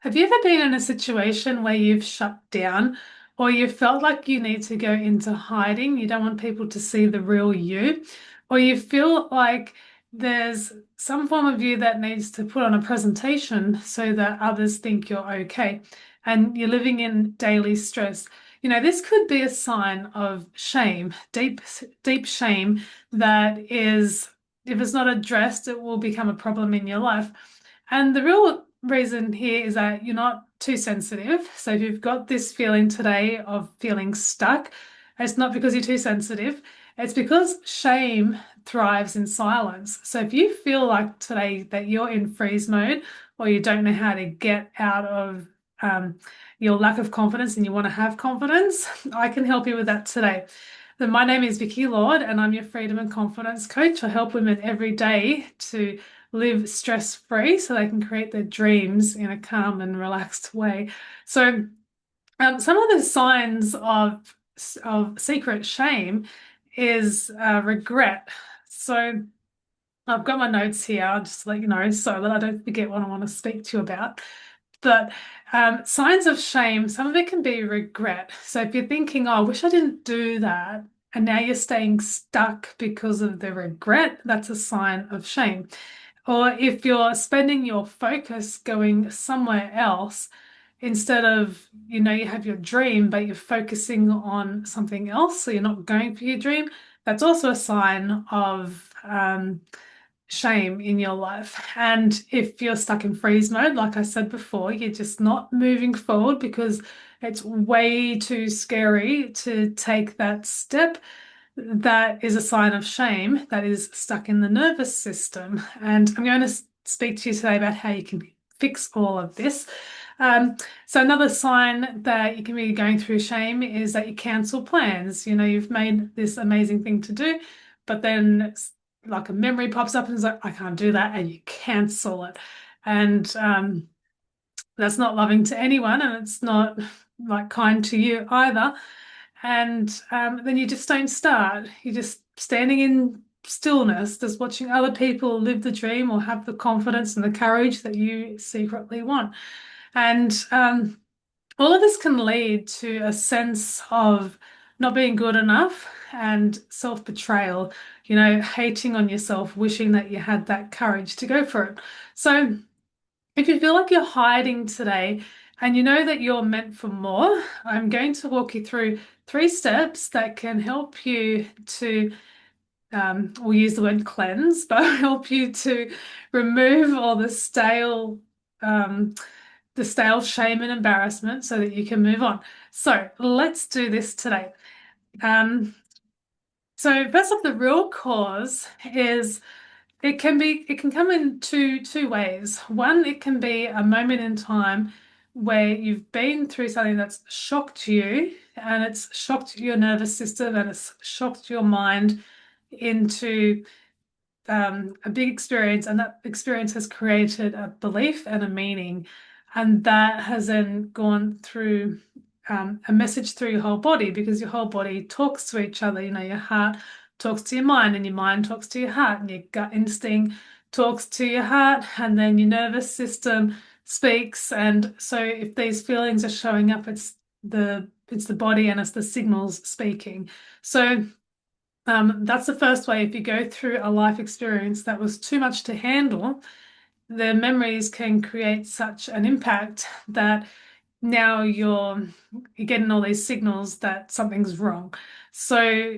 Have you ever been in a situation where you've shut down or you felt like you need to go into hiding? You don't want people to see the real you, or you feel like there's some form of you that needs to put on a presentation so that others think you're okay, and you're living in daily stress. This could be a sign of shame, deep, deep shame that is, if it's not addressed, it will become a problem in your life. And the real reason here is that you're not too sensitive. So if you've got this feeling today of feeling stuck, it's not because you're too sensitive. It's because shame thrives in silence. So if you feel like today that you're in freeze mode or you don't know how to get out of um, your lack of confidence and you want to have confidence, I can help you with that today. Then my name is Vicky Lord, and I'm your freedom and confidence coach. I help women every day to live stress-free so they can create their dreams in a calm and relaxed way. So, some of the signs of secret shame is regret. So, I've got my notes here just to let you know so that I don't forget what I want to speak to you about. But signs of shame, some of it can be regret. So if you're thinking, oh, I wish I didn't do that, and now you're staying stuck because of the regret, that's a sign of shame. Or if you're spending your focus going somewhere else, instead of, you have your dream, but you're focusing on something else, so you're not going for your dream, that's also a sign of shame in your life. And if you're stuck in freeze mode, like I said before, you're just not moving forward because it's way too scary to take that step. That is a sign of shame that is stuck in the nervous system. And I'm going to speak to you today about how you can fix all of this. Um, so another sign that you can be going through shame is that you cancel plans. You've made this amazing thing to do, but then like a memory pops up and it's like, I can't do that, and you cancel it. And that's not loving to anyone, and it's not like kind to you either. And then you just don't start. You're just standing in stillness, just watching other people live the dream or have the confidence and the courage that you secretly want. And all of this can lead to a sense of not being good enough and self-betrayal, hating on yourself, wishing that you had that courage to go for it. So if you feel like you're hiding today and you know that you're meant for more, I'm going to walk you through 3 steps that can help you to, we'll use the word cleanse, but help you to remove all um, the stale shame and embarrassment so that you can move on. So let's do this today. Um, so first off, the real cause is it can come in two ways. One, it can be a moment in time where you've been through something that's shocked you, and it's shocked your nervous system, and it's shocked your mind into a big experience, and that experience has created a belief and a meaning, and that has then gone through a message through your whole body, because your whole body talks to each other. Your heart talks to your mind, and your mind talks to your heart, and your gut instinct talks to your heart, and then your nervous system speaks. And so, if these feelings are showing up, it's the body and it's the signals speaking. So that's the first way. If you go through a life experience that was too much to handle, the memories can create such an impact that now you're getting all these signals that something's wrong. So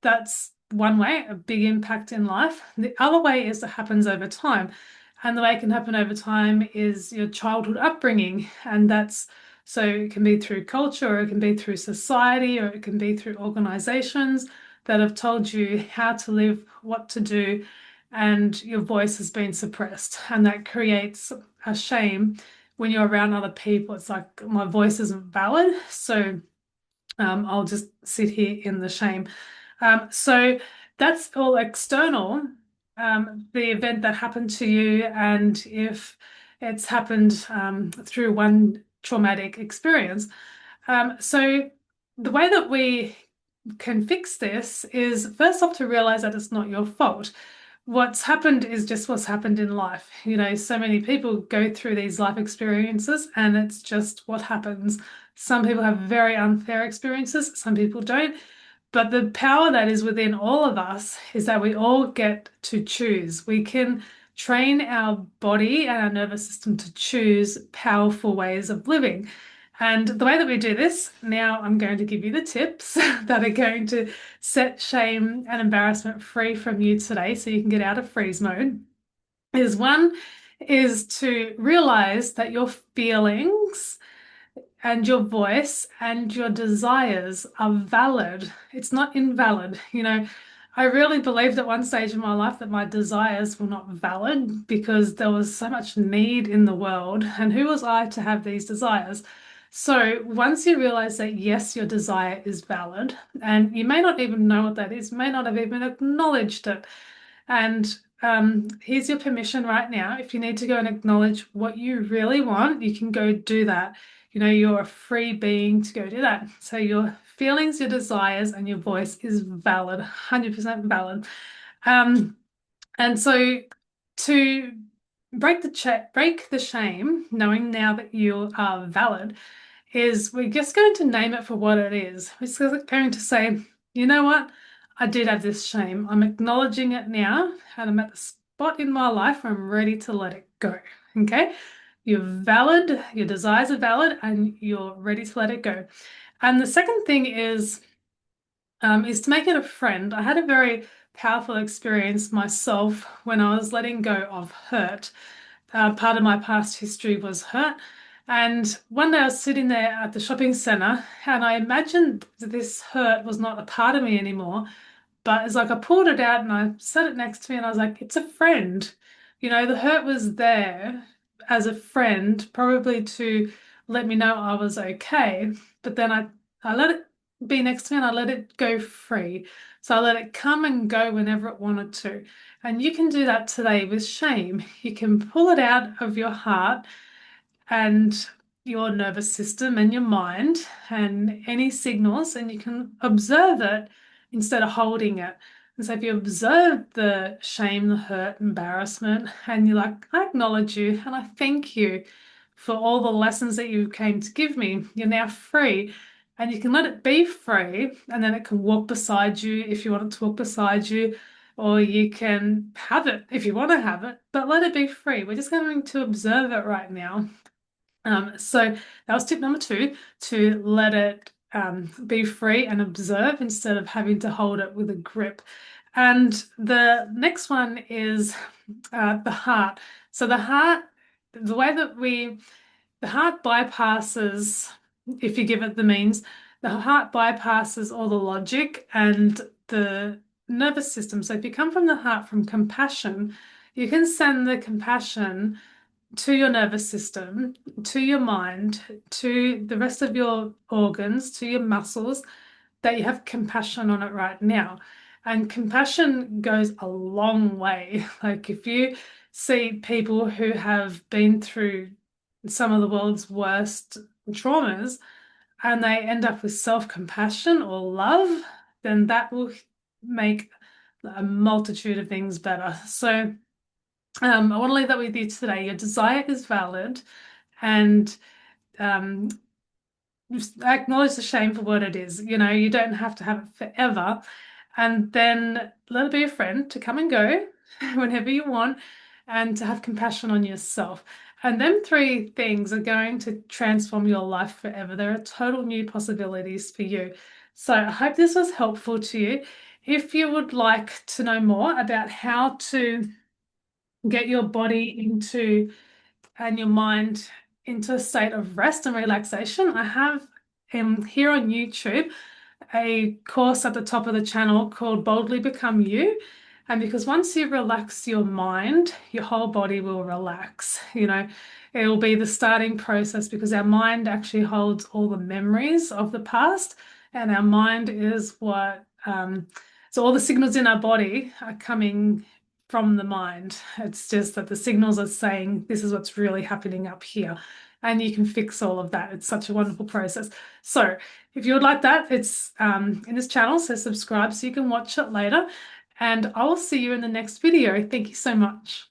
that's one way, a big impact in life. The other way is it happens over time. And the way it can happen over time is your childhood upbringing. And that's so it can be through culture, or it can be through society, or it can be through organizations that have told you how to live, what to do, and your voice has been suppressed. And that creates a shame when you're around other people. It's like my voice isn't valid, so I'll just sit here in the shame. So that's all external, the event that happened to you, and if it's happened through one traumatic experience. So the way that we can fix this is first off to realize that it's not your fault. what's happened is just what's happened in life. So many people go through these life experiences and it's just what happens. Some people have very unfair experiences, some people don't. But the power that is within all of us is that we all get to choose. We can train our body and our nervous system to choose powerful ways of living. And the way that we do this, now I'm going to give you the tips that are going to set shame and embarrassment free from you today so you can get out of freeze mode. Is one is to realize that your feelings and your voice and your desires are valid. It's not invalid. I really believed at one stage in my life that my desires were not valid because there was so much need in the world. And who was I to have these desires? So once you realize that, yes, your desire is valid, and you may not even know what that is, may not have even acknowledged it. And here's your permission right now. If you need to go and acknowledge what you really want, you can go do that. You're a free being to go do that. So your feelings, your desires, and your voice is valid, 100% valid. Um, and so to break the shame, knowing now that you are valid, is we're just going to name it for what it is. We're just going to say, you know what? I did have this shame. I'm acknowledging it now, and I'm at the spot in my life where I'm ready to let it go. Okay? You're valid, your desires are valid, and you're ready to let it go. And the second thing is to make it a friend. I had a very powerful experience myself when I was letting go of hurt. Part of my past history was hurt. And one day I was sitting there at the shopping center and I imagined that this hurt was not a part of me anymore. But it's like I pulled it out and I set it next to me and I was like, it's a friend. The hurt was there as a friend, probably to let me know I was okay. But then I let it be next to me and I let it go free. So I let it come and go whenever it wanted to. And you can do that today with shame. You can pull it out of your heart and your nervous system and your mind and any signals, and you can observe it instead of holding it. And so if you observe the shame, the hurt, embarrassment, and you're like, I acknowledge you and I thank you for all the lessons that you came to give me, you're now free. And you can let it be free, and then it can walk beside you if you want it to walk beside you, or you can have it if you want to have it, but let it be free. We're just going to observe it right now. So that was tip number two, to let it be free and observe instead of having to hold it with a grip. And the next one is the heart. So the way that the heart bypasses, if you give it the means, the heart bypasses all the logic and the nervous system. So if you come from the heart from compassion, you can send the compassion to your nervous system, to your mind, to the rest of your organs, to your muscles, that you have compassion on it right now. And compassion goes a long way. Like if you see people who have been through some of the world's worst traumas and they end up with self-compassion or love, then that will make a multitude of things better. So I want to leave that with you today. Your desire is valid, and um, just acknowledge the shame for what it is. You don't have to have it forever. And then let it be a friend to come and go whenever you want, and to have compassion on yourself. And them three things are going to transform your life forever. There are total new possibilities for you. So I hope this was helpful to you. If you would like to know more about how to get your body into and your mind into a state of rest and relaxation, I have here on YouTube a course at the top of the channel called Boldly Become You. And because once you relax your mind, your whole body will relax. It will be the starting process because our mind actually holds all the memories of the past, and our mind is so all the signals in our body are coming from the mind. It's just that the signals are saying this is what's really happening up here. And you can fix all of that. It's such a wonderful process. So if you would like that, it's in this channel, so subscribe so you can watch it later. and I will see you in the next video. Thank you so much.